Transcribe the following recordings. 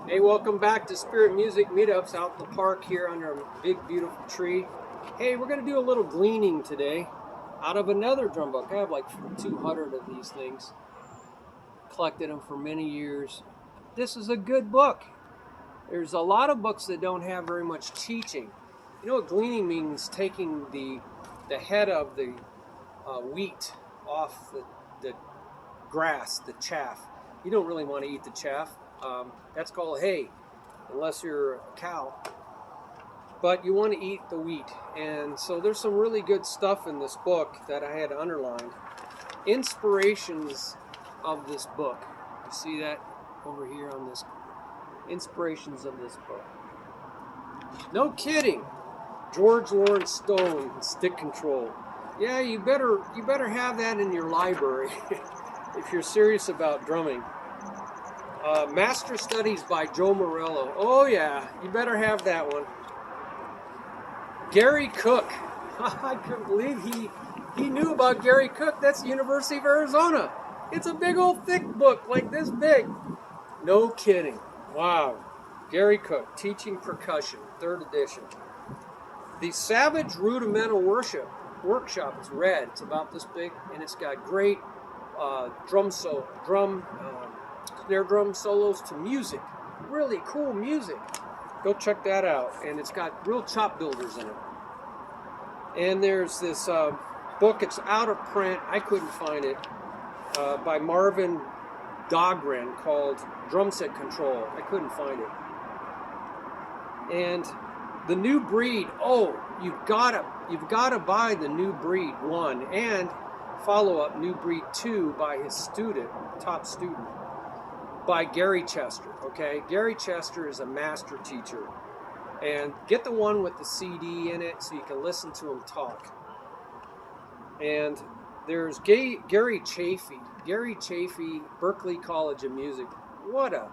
Hey, welcome back to Spirit Music Meetups out in the park here under a big, beautiful tree. Hey, we're going to do a little gleaning today out of another drum book. I have like 200 of these things. Collected them for many years. This is a good book. There's a lot of books that don't have very much teaching. You know what gleaning means? Taking the head of the wheat off the grass, the chaff. You don't really want to eat the chaff. That's called hay, unless you're a cow. But you want to eat the wheat. And so there's some really good stuff in this book that I had underlined. Inspirations of this book. You see that over here on this? Inspirations of this book. No kidding. George Lawrence Stone, Stick Control. Yeah, you better have that in your library if you're serious about drumming. Master Studies by Joe Morello. Oh yeah, you better have that one. Gary Cook. I couldn't believe he knew about Gary Cook. That's the University of Arizona. It's a big old thick book, like this big. No kidding. Wow. Gary Cook, Teaching Percussion, 3rd edition. The Savage Rudimental Workshop is red. It's about this big, and it's got great snare drum solos to music. Really cool music. Go check that out. And it's got real chop builders in it. And there's this book, it's out of print, I couldn't find it, by Marvin Dahlgren called Drumstick Control. I couldn't find it. And the New Breed, oh, you've gotta buy the New Breed 1 and follow up New Breed 2 by his student, top student, by Gary Chester. Okay, Gary Chester is a master teacher, and get the one with the CD in it so you can listen to him talk. And there's Gary Chaffee, Berklee College of Music. What a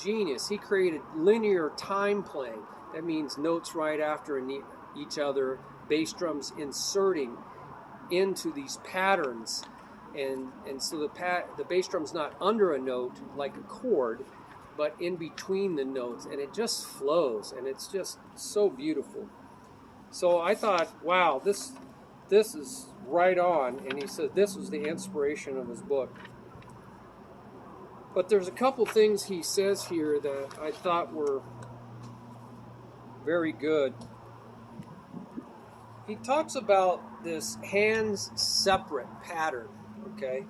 genius. He created linear time playing. That means notes right after each other, bass drums inserting into these patterns, and so the bass drum's not under a note like a chord, but in between the notes, and it just flows, and it's just so beautiful. So I thought, wow, this is right on, and he said this was the inspiration of his book. But there's a couple things he says here that I thought were very good. He talks about this hands separate pattern, okay?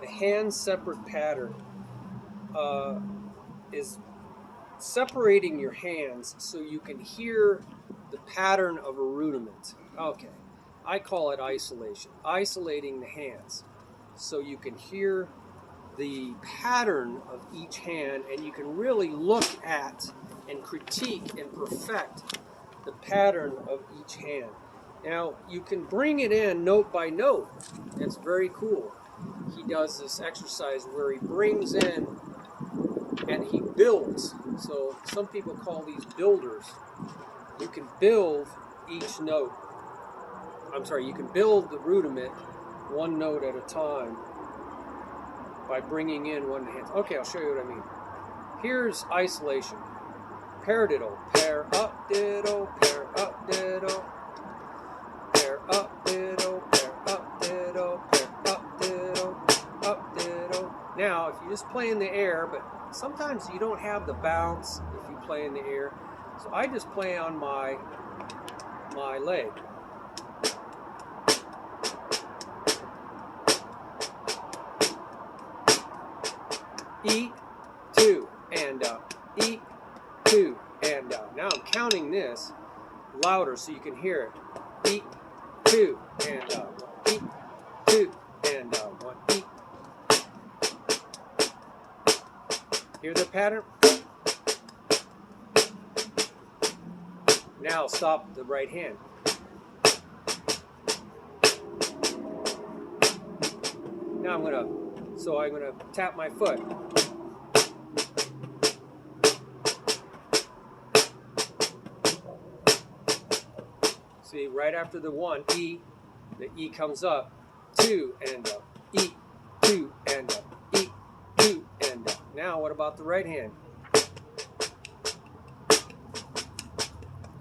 A hands separate pattern is separating your hands so you can hear the pattern of a rudiment. Okay, I call it isolation. Isolating the hands so you can hear the pattern of each hand, and you can really look at and critique and perfect the pattern of each hand. Now, you can bring it in note by note. It's very cool. He does this exercise where he brings in and he builds. So some people call these builders. You can build each note. You can build the rudiment one note at a time by bringing in one hand. Okay, I'll show you what I mean. Here's isolation. Paradiddle, pair up diddle, pair up diddle, pair up diddle, pair up diddle, pair up diddle, up diddle. Now, if you just play in the air, but sometimes you don't have the bounce if you play in the air. So I just play on my leg. E, 2, and up. E, 2, and up. Now I'm counting this louder so you can hear it. E, 2, and up. E, 2, and up. 1, E. Hear the pattern? Now stop the right hand. Now I'm gonna tap my foot. See, right after the 1, E, the E comes up, 2 and up, E, 2 and up, E, 2 and up. Now what about the right hand?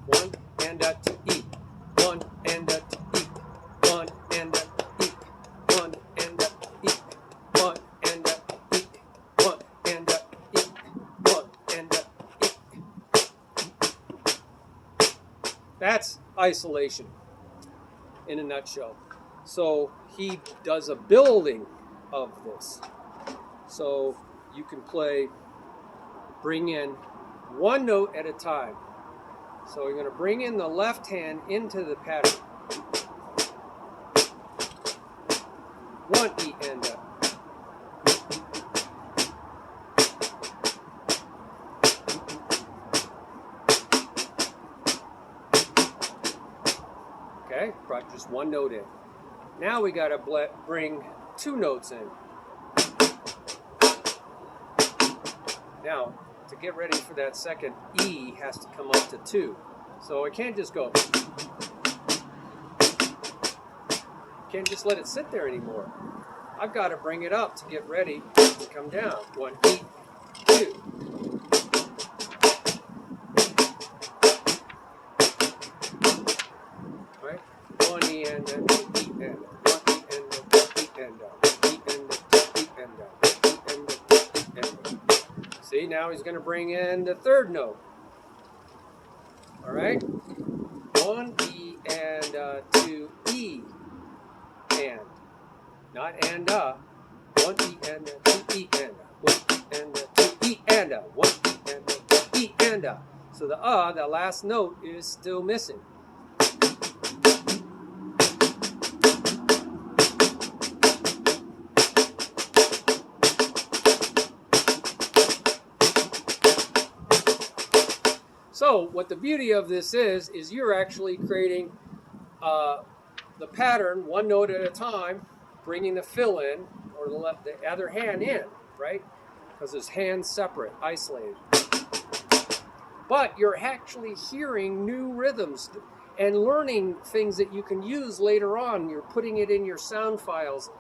1 and a to E, 1 and a to E, 1 and a to E, 1 and a to E, 1 and a to E, 1 and a to E, 1 and a to E. That's isolation in a nutshell. So he does a building of this. So you can bring in one note at a time. So you're going to bring in the left hand into the pattern. 1 E and a. Okay, brought just one note in. Now we got to bring two notes in. Now, to get ready for that second E has to come up to 2. So I can't just go. Can't just let it sit there anymore. I've got to bring it up to get ready to come down. 1 E, 2. Right? 1 E and a 2 E and a 1 E and a 2 E and a E and a 2 E and a E and a 2 E and a. See, now he's going to bring in the third note. All right? 1 E and a 2 E and. Not and a. 1 E and a 2 E and a. 1 E and a 2 E and a. 1 E and a 2 E and a. So the the last note, is still missing. So what the beauty of this is you're actually creating the pattern one note at a time, bringing the fill in, or the other hand in, right? Because it's hands separate, isolated. But you're actually hearing new rhythms and learning things that you can use later on. You're putting it in your sound files.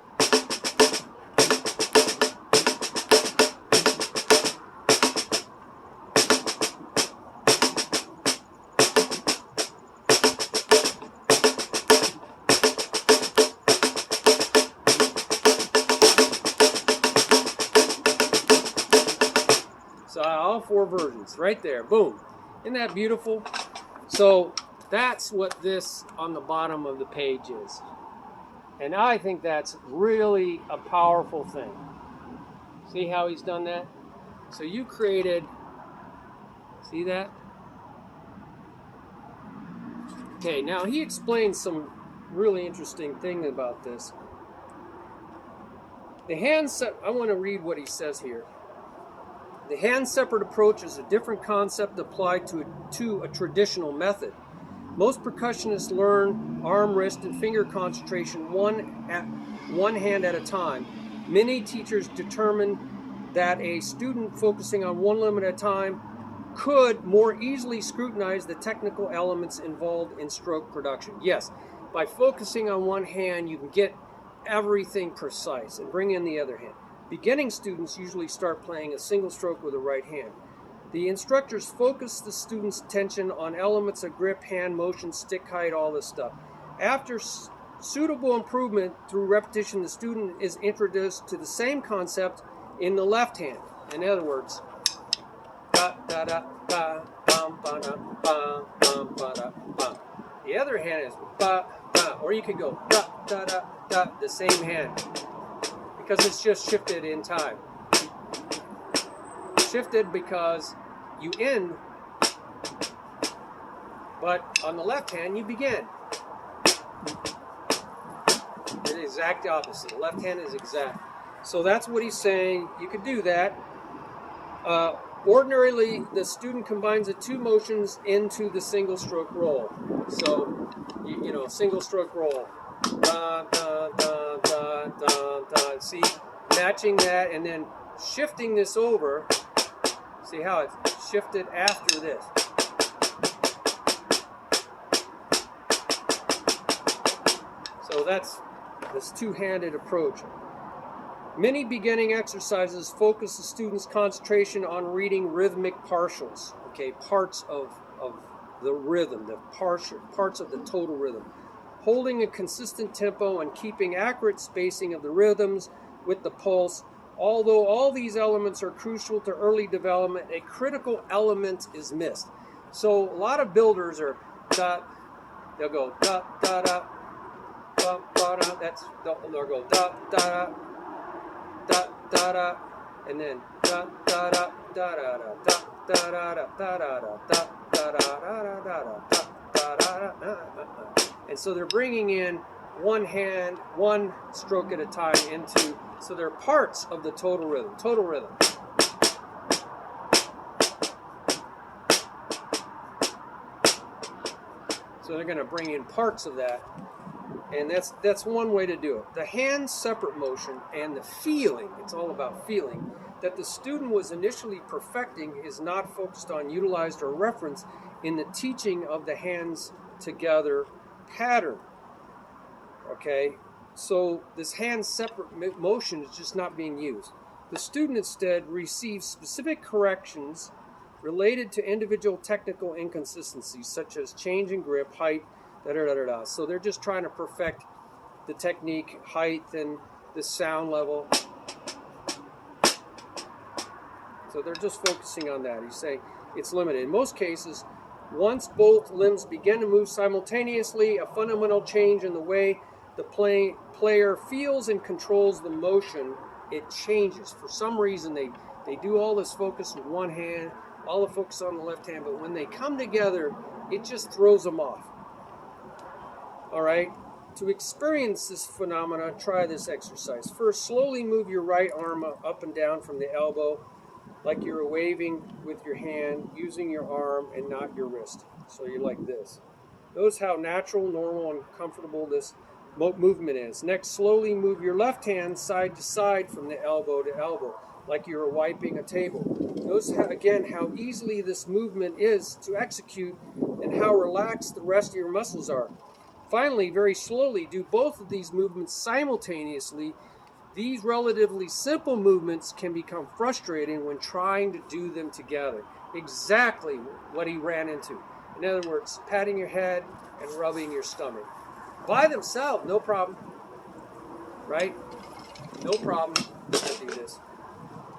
So all 4 versions right there, boom. Isn't that beautiful? So that's what this on the bottom of the page is. And I think that's really a powerful thing. See how he's done that? So you created, see that? Okay, now he explains some really interesting thing about this. The hand set, I want to read what he says here. The hand-separate approach is a different concept applied to a traditional method. Most percussionists learn arm, wrist, and finger concentration one hand at a time. Many teachers determine that a student focusing on one limb at a time could more easily scrutinize the technical elements involved in stroke production. Yes, by focusing on one hand, you can get everything precise and bring in the other hand. Beginning students usually start playing a single stroke with the right hand. The instructors focus the student's attention on elements of grip, hand motion, stick height, all this stuff. After suitable improvement through repetition, the student is introduced to the same concept in the left hand. In other words, da da da ba bum ba da ba bum ba da ba. The other hand is ba ba, or you could go da da da da, the same hand. Because it's just shifted in time. Shifted because you end, but on the left hand you begin. The exact opposite. The left hand is exact. So that's what he's saying. You could do that. Ordinarily, the student combines the 2 motions into the single stroke roll. So, you know, single stroke roll. Da, da, da, da, da, da. See, matching that and then shifting this over. See how it's shifted after this. So that's this 2-handed approach. Many beginning exercises focus the student's concentration on reading rhythmic partials, okay, parts of the rhythm, the parts of the total rhythm. Holding a consistent tempo and keeping accurate spacing of the rhythms with the pulse. Although all these elements are crucial to early development, a critical element is missed. So a lot of builders are they'll go da da da da da da. They'll go da da da da da, and then da da da da da da da da da da da da da da da da. And so they're bringing in one hand, one stroke at a time into, so they're parts of the total rhythm. Total rhythm. So they're going to bring in parts of that, and that's one way to do it. The hand separate motion and the feeling, it's all about feeling, that the student was initially perfecting is not focused on, utilized, or referenced in the teaching of the hands together pattern. Okay, so this hand separate motion is just not being used. The student instead receives specific corrections related to individual technical inconsistencies, such as change in grip, height, da-da-da-da-da. So they're just trying to perfect the technique, height, and the sound level. So they're just focusing on that. He's saying it's limited. In most cases, once both limbs begin to move simultaneously, a fundamental change in the way the player feels and controls the motion, it changes. For some reason, they do all this focus with one hand, all the focus on the left hand, but when they come together, it just throws them off. All right? To experience this phenomena, try this exercise. First, slowly move your right arm up and down from the elbow, like you're waving with your hand, using your arm and not your wrist. So you're like this. Notice how natural, normal, and comfortable this movement is. Next, slowly move your left hand side to side from the elbow to elbow, like you're wiping a table. Notice again how easily this movement is to execute and how relaxed the rest of your muscles are. Finally, very slowly, do both of these movements simultaneously. These relatively simple movements can become frustrating when trying to do them together. Exactly what he ran into. In other words, patting your head and rubbing your stomach. By themselves, no problem. Right? No problem to do this.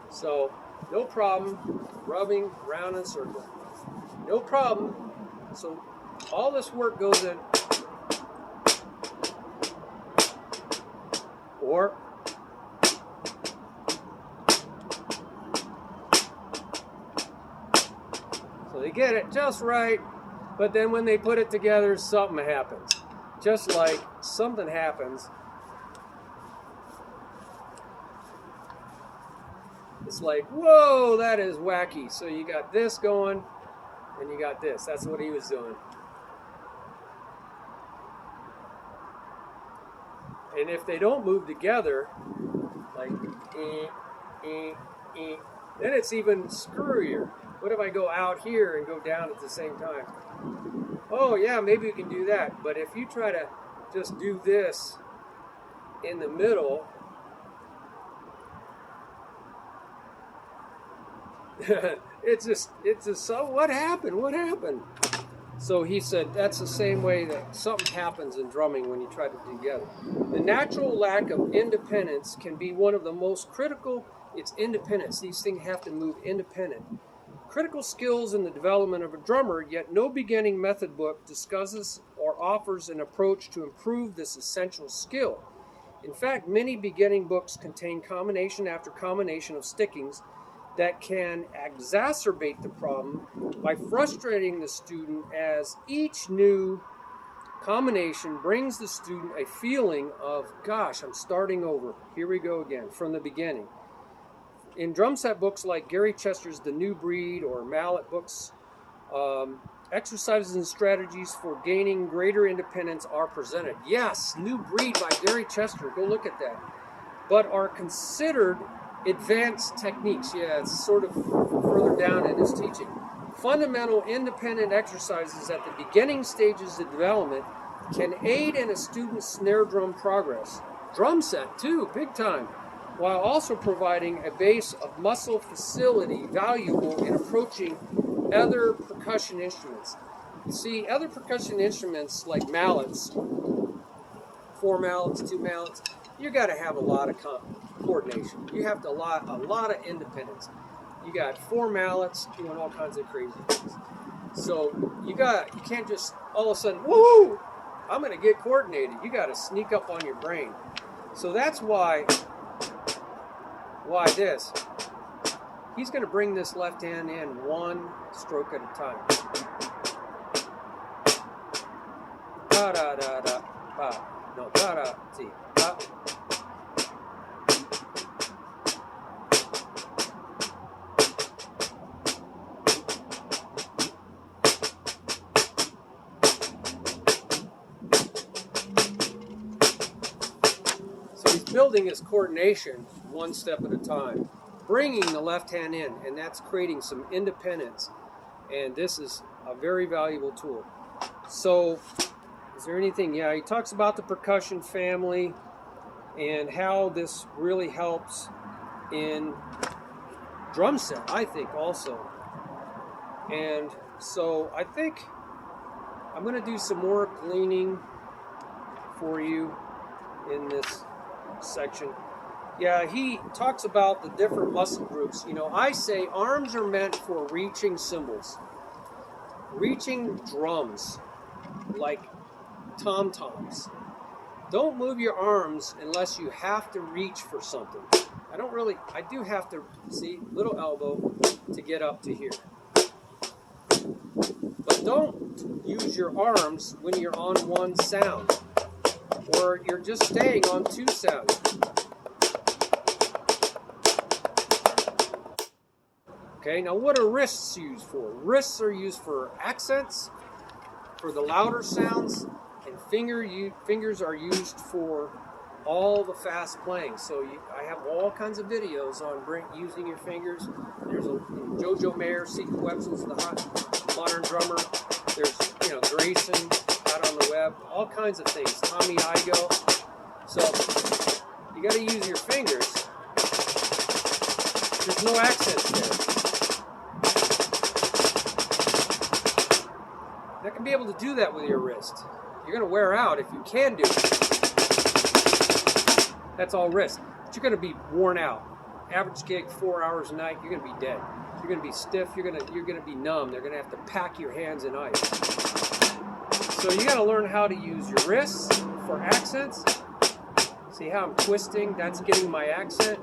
So, no problem rubbing round in a circle. No problem. So, all this work goes in. Or so they get it just right, but then when they put it together, something happens. Just like something happens. It's like, whoa, that is wacky. So you got this going, and you got this. That's what he was doing. And if they don't move together, like, then it's even screwier. What if I go out here and go down at the same time? Oh, yeah, maybe you can do that. But if you try to just do this in the middle, it's just so what happened? What happened? So he said that's the same way that something happens in drumming when you try to do together. The natural lack of independence can be one of the most critical. It's independence. These things have to move independent. Critical skills in the development of a drummer, yet no beginning method book discusses or offers an approach to improve this essential skill. In fact, many beginning books contain combination after combination of stickings that can exacerbate the problem by frustrating the student, as each new combination brings the student a feeling of, gosh, I'm starting over. Here we go again, from the beginning. In drum set books like Gary Chester's The New Breed or Mallet books, exercises and strategies for gaining greater independence are presented. Yes, New Breed by Gary Chester, go look at that. But are considered advanced techniques. Yeah, it's sort of further down in his teaching. Fundamental independent exercises at the beginning stages of development can aid in a student's snare drum progress. Drum set too, big time, while also providing a base of muscle facility valuable in approaching other percussion instruments. see, other percussion instruments like mallets, 4 mallets, 2 mallets, you got to have a lot of coordination. You have to a lot of independence. You got 4 mallets doing all kinds of crazy things. So you can't just all of a sudden, woo, I'm going to get coordinated. You got to sneak up on your brain. So that's why this. He's going to bring this left hand in one stroke at a time. Da da da da ba. No, da da see. Da. So he's building his coordination one step at a time, bringing the left hand in, and that's creating some independence. And this is a very valuable tool. So, is there anything? Yeah, he talks about the percussion family and how this really helps in drum set, I think, also. And so I think I'm going to do some more gleaning for you in this section. Yeah, he talks about the different muscle groups. You know, I say arms are meant for reaching cymbals, reaching drums, like tom-toms. Don't move your arms unless you have to reach for something. I do have to, see, little elbow to get up to here. But don't use your arms when you're on one sound, or you're just staying on 2 sounds. Okay, now what are wrists used for? Wrists are used for accents, for the louder sounds, and fingers are used for all the fast playing. So I have all kinds of videos on using your fingers. There's Jojo Mayer, Secret Weapons, the Hot Modern Drummer. There's Grayson out on the web, all kinds of things. Tommy Igo. So you got to use your fingers. There's no accents there. Not going to be able to do that with your wrist. You're going to wear out if you can do it. That's all wrist. But you're going to be worn out. Average gig, 4 hours a night, you're going to be dead. You're going to be stiff. You're going to be numb. They're going to have to pack your hands in ice. So you got to learn how to use your wrists for accents. See how I'm twisting? That's getting my accent.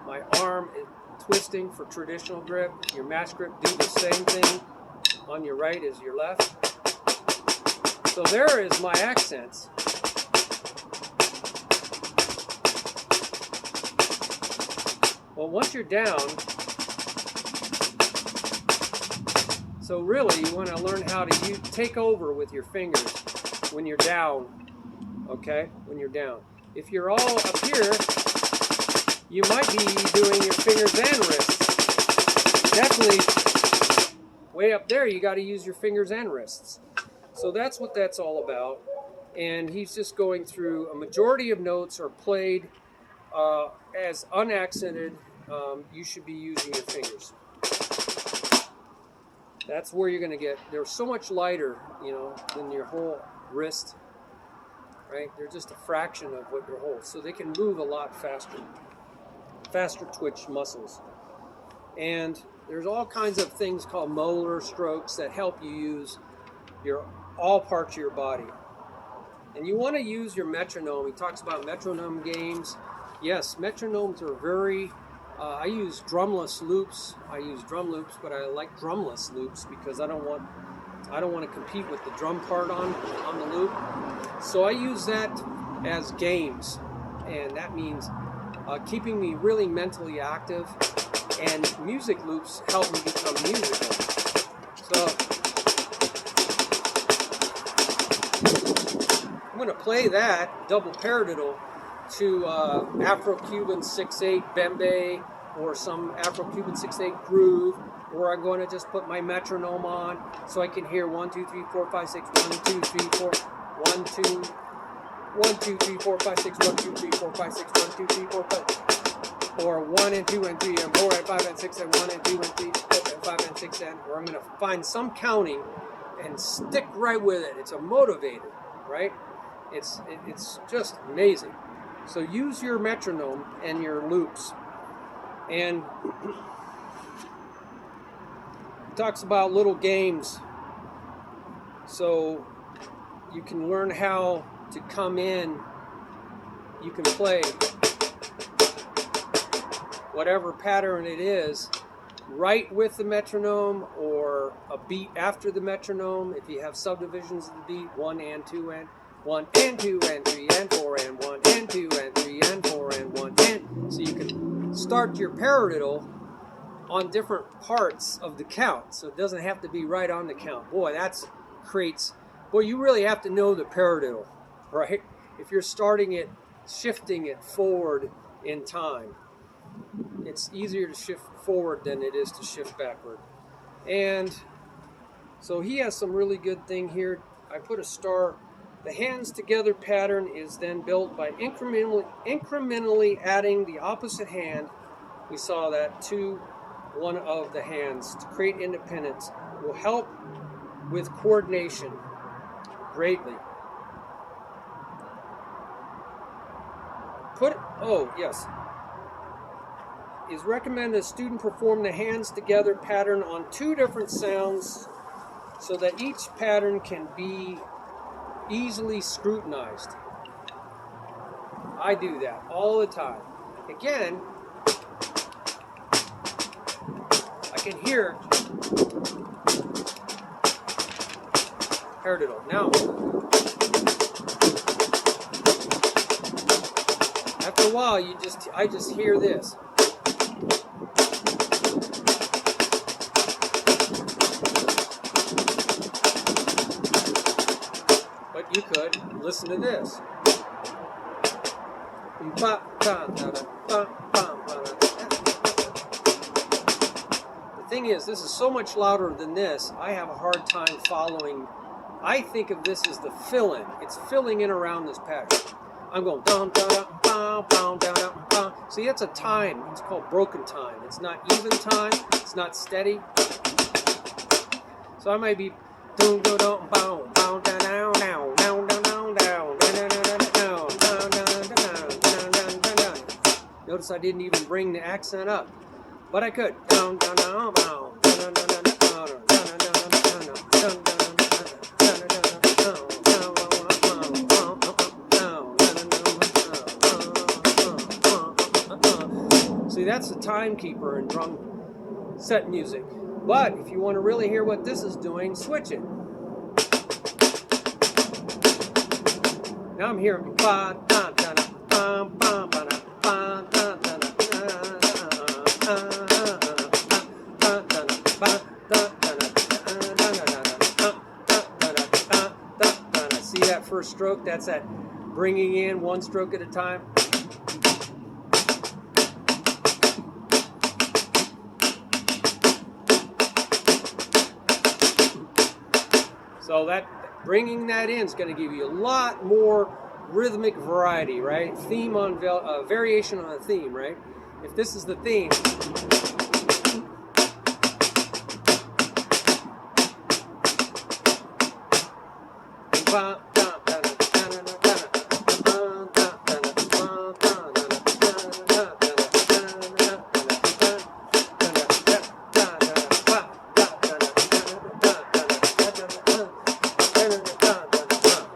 My arm is twisting for traditional grip. Your match grip, do the same thing on your right as your left. So there is my accents. Well, once you're down, so really you want to learn how to take over with your fingers when you're down, okay? When you're down. If you're all up here, you might be doing your fingers and wrists. Definitely way up there, you got to use your fingers and wrists. So that's what that's all about. And he's just going through a majority of notes are played as unaccented. You should be using your fingers. That's where you're going to get, they're so much lighter, than your whole wrist, right? They're just a fraction of what your whole, so they can move a lot faster twitch muscles. And there's all kinds of things called molar strokes that help you use all parts of your body. And you want to use your metronome. He talks about Metronome Games. Yes, metronomes are very, I use drumless loops. I use drum loops, but I like drumless loops because I don't want to compete with the drum part on the loop. So I use that as games, and that means keeping me really mentally active, and music loops help me become musical. So I'm going to play that double paradiddle to Afro-Cuban 6/8 bembe or some Afro-Cuban 6/8 groove, or I'm going to just put my metronome on so I can hear 1, 2, 3, 4, 5, 6, 1, 2, 3, 4, 1, 2, 1, 2, 3, 4, 5, 6, 1, 2, 3, 4, 5, 6, 1, 2, 3, 4, 5, or 1 and 2 and 3 and 4 and 5 and 6 and 1 and 2 and 3 and 5 and 6 6 and, or I'm going to find some counting and stick right with it. It's a motivator, right? It's just amazing. So use your metronome and your loops. And it talks about little games, so you can learn how to come in. You can play whatever pattern it is right with the metronome, or a beat after the metronome. If you have subdivisions of the beat, 1 and 2 and 1 and 2 and 3 and 4 and 1 and 2 and 3 and 4 and 1 and, so you can start your paradiddle on different parts of the count, so it doesn't have to be right on the count. Boy, that's creates, boy, you really have to know the paradiddle, right? If you're starting it, shifting it forward in time, it's easier to shift forward than it is to shift backward. And so he has some really good thing here. I put a star. The hands together pattern is then built by incrementally adding the opposite hand. We saw that to one of the hands to create independence. Will help with coordination greatly. Is recommended a student perform the hands together pattern on 2 different sounds so that each pattern can be easily scrutinized. I do that all the time. Again, I can hear paradiddle. Now, after a while, I just hear this. But you could listen to this. The thing is, this is so much louder than this, I have a hard time following. I think of this as the fill-in. It's filling in around this pattern. I'm going down, down, down, down, down, down, down. See, that's a time. It's called broken time. It's not even time. It's not steady. So I might be down, down, down, down, down, down, down, down, down, down, down, down, down, down, down, down. Notice I didn't even bring the accent up, but I could. Down, down, down, down, down, down, down, down, down, down, down, down. See, that's the timekeeper in drum set music. But if you want to really hear what this is doing, switch it. Now I'm hearing see that first stroke? That's that bringing in 1 stroke at a time. So that bringing that in is going to give you a lot more rhythmic variety, right? Theme on variation on a theme, right? If this is the theme,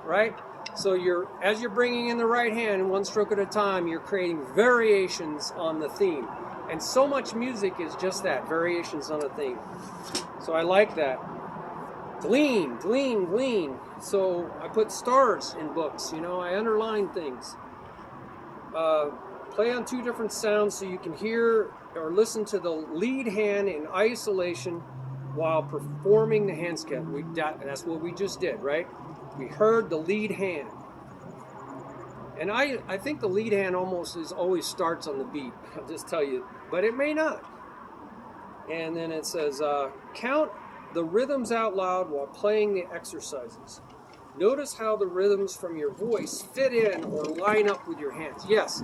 right? So as you're bringing in the right hand 1 stroke at a time, you're creating variations on the theme. And so much music is just that, variations on a theme. So I like that. Glean, glean, glean. So I put stars in books, I underline things. Play on 2 different sounds so you can hear or listen to the lead hand in isolation while performing the hand sketch. That's what we just did, right? We heard the lead hand. And I think the lead hand almost always starts on the beat. I'll just tell you, but it may not. And then it says, count the rhythms out loud while playing the exercises. Notice how the rhythms from your voice fit in or line up with your hands. Yes,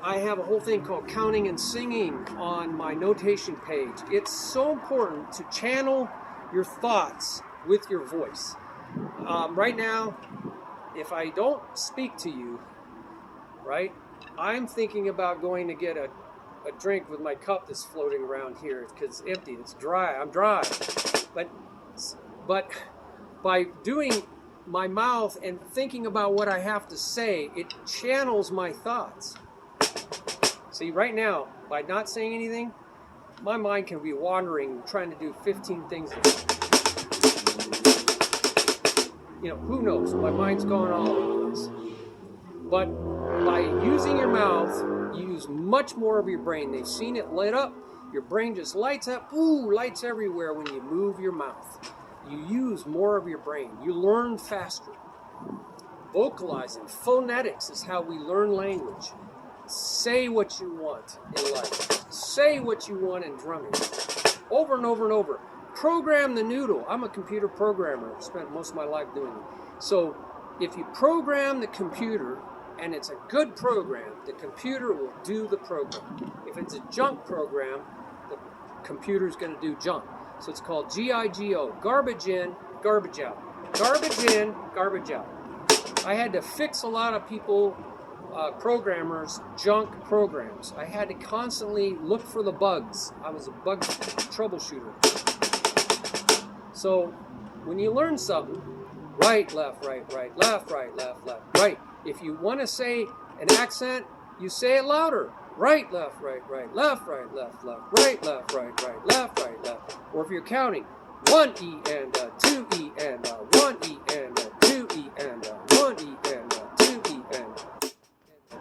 I have a whole thing called counting and singing on my notation page. It's so important to channel your thoughts with your voice. Right now, if I don't speak to you, right, I'm thinking about going to get a drink with my cup that's floating around here because it's empty, it's dry, I'm dry. But by doing my mouth and thinking about what I have to say, it channels my thoughts. See, right now, by not saying anything, my mind can be wandering, trying to do 15 things. You know, who knows? My mind's going all over the place. But by using your mouth, you use much more of your brain. They've seen it lit up. Your brain just lights up. Ooh, lights everywhere when you move your mouth. You use more of your brain. You learn faster. Vocalizing, phonetics is how we learn language. Say what you want in life. Say what you want in drumming. Over and over and over. Program the noodle. I'm a computer programmer. Spent most of my life doing it. So if you program the computer and it's a good program, the computer will do the program. If it's a junk program, the computer's going to do junk. So it's called GIGO. Garbage in, garbage out. Garbage in, garbage out. I had to fix a lot of people, programmers, junk programs. I had to constantly look for the bugs. I was a bug troubleshooter. So when you learn something, right, left, right, left, left, right. If you want to say an accent, you say it louder. Right, left, right, left, right, left, right, left, right, left. Or if you're counting, 1 E and 2 E and 1 E and 2 E and 1 E and 2 E and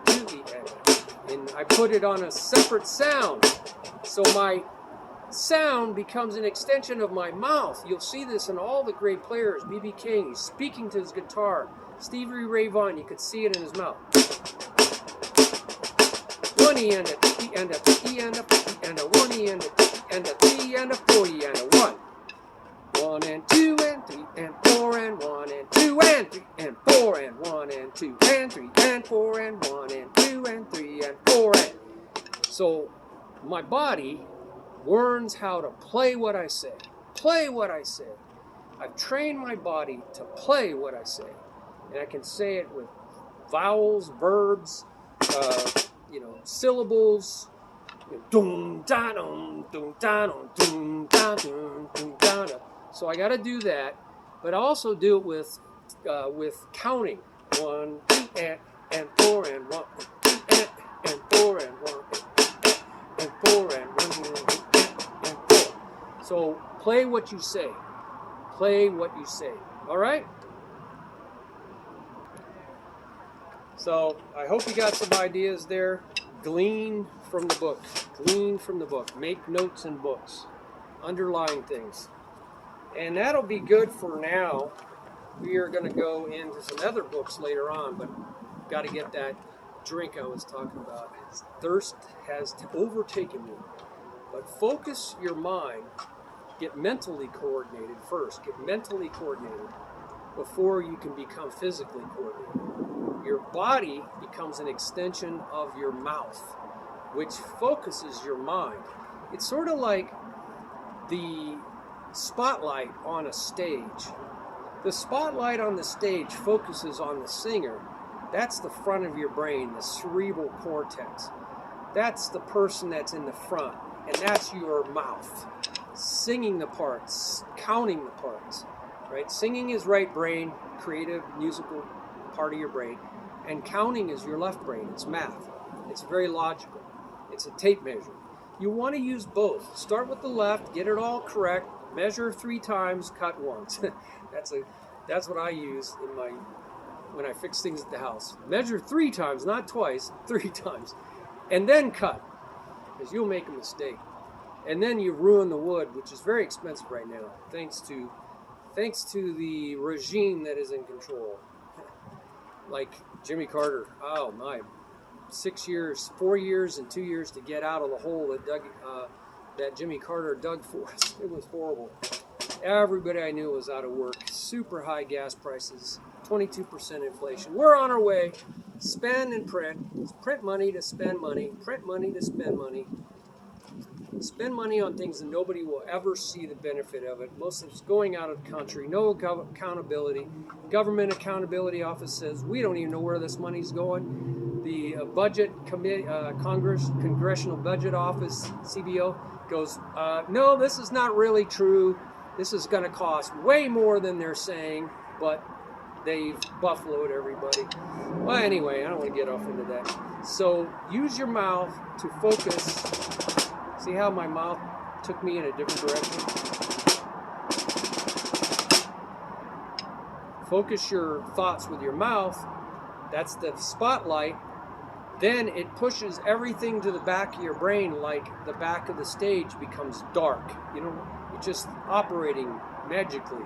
2 E and I put it on a separate sound. So my sound becomes an extension of my mouth. You'll see this in all the great players. B.B. King, he's speaking to his guitar. Stevie Ray Vaughan, you could see it in his mouth. 1 E and a 2 E and a 2 E and a 2 E and a 1 E and a 2 E and a 3 and a 4 E and a 1. 1 and 2 and 3 and 4 and 1 and 2 and 3 and 4 and 1 and 2 and 3 and 4 and 1 and 2 and 3 and 4 and. So my body learns how to play what I say. Play what I say. I've trained my body to play what I say. And I can say it with vowels, verbs, syllables. Dum da dum dum da dum dum da dum dum da. So I got to do that, but I also do it with counting. 1 and 4 and 1 and 4 and 1 and 4 and 1 and 4. So play what you say. Play what you say. All right? So I hope you got some ideas there. Glean from the book. Glean from the book. Make notes in books. Underline things. And that'll be good for now. We are going to go into some other books later on, but got to get that drink I was talking about. Thirst has overtaken me. But focus your mind. Get mentally coordinated first. Get mentally coordinated before you can become physically coordinated. Your body becomes an extension of your mouth, which focuses your mind. It's sort of like the spotlight on a stage. The spotlight on the stage focuses on the singer. That's the front of your brain, the cerebral cortex. That's the person that's in the front, and that's your mouth. Singing the parts, counting the parts, right? Singing is right brain, creative, musical part of your brain, and counting is your left brain. It's math. It's very logical. It's a tape measure. You want to use both. Start with the left, get it all correct, measure 3 times, cut once. That's what I use in when I fix things at the house. Measure 3 times, not twice, 3 times, and then cut, because you'll make a mistake. And then you ruin the wood, which is very expensive right now, thanks to the regime that is in control. Like Jimmy Carter, oh my, 4 years and 2 years to get out of the hole that Jimmy Carter dug for us. It was horrible. Everybody I knew was out of work. Super high gas prices, 22% inflation. We're on our way. spend and print. Print money to spend money. Print money to spend money. Spend money on things that nobody will ever see the benefit of it. Most of it's going out of the country. No accountability. Government Accountability Office says we don't even know where this money's going. The Budget Committee, Congressional Budget Office, CBO, goes, no, this is not really true. This is going to cost way more than they're saying, but they've buffaloed everybody. Well, anyway, I don't want to get off into that. So use your mouth to focus. See how my mouth took me in a different direction? Focus your thoughts with your mouth. That's the spotlight. Then it pushes everything to the back of your brain, like the back of the stage becomes dark. You know, it's just operating magically.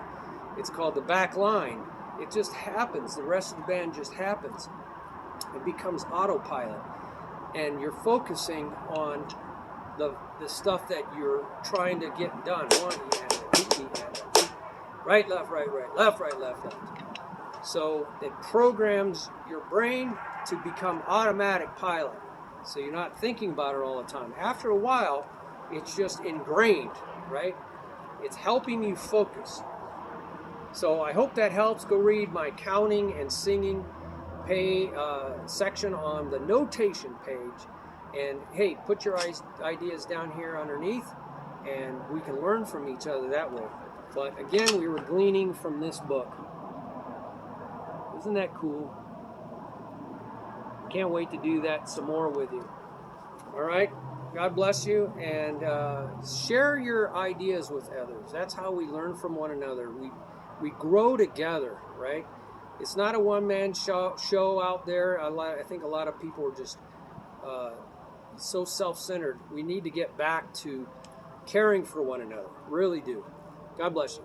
It's called the back line. It just happens. The rest of the band just happens. It becomes autopilot. And you're focusing on the stuff that you're trying to get done. Right, left, right, right, left, right, left, left. So it programs your brain to become automatic pilot. So you're not thinking about it all the time. After a while, it's just ingrained, right? It's helping you focus. So I hope that helps. Go read my counting and singing section on the notation page. And hey, put your ideas down here underneath, and we can learn from each other that way. But again, we were gleaning from this book. Isn't that cool? Can't wait to do that some more with you. All right? God bless you, and share your ideas with others. That's how we learn from one another. We grow together, right? It's not a one-man show out there. I think a lot of people are just so self-centered. We need to get back to caring for one another. Really do. God bless you.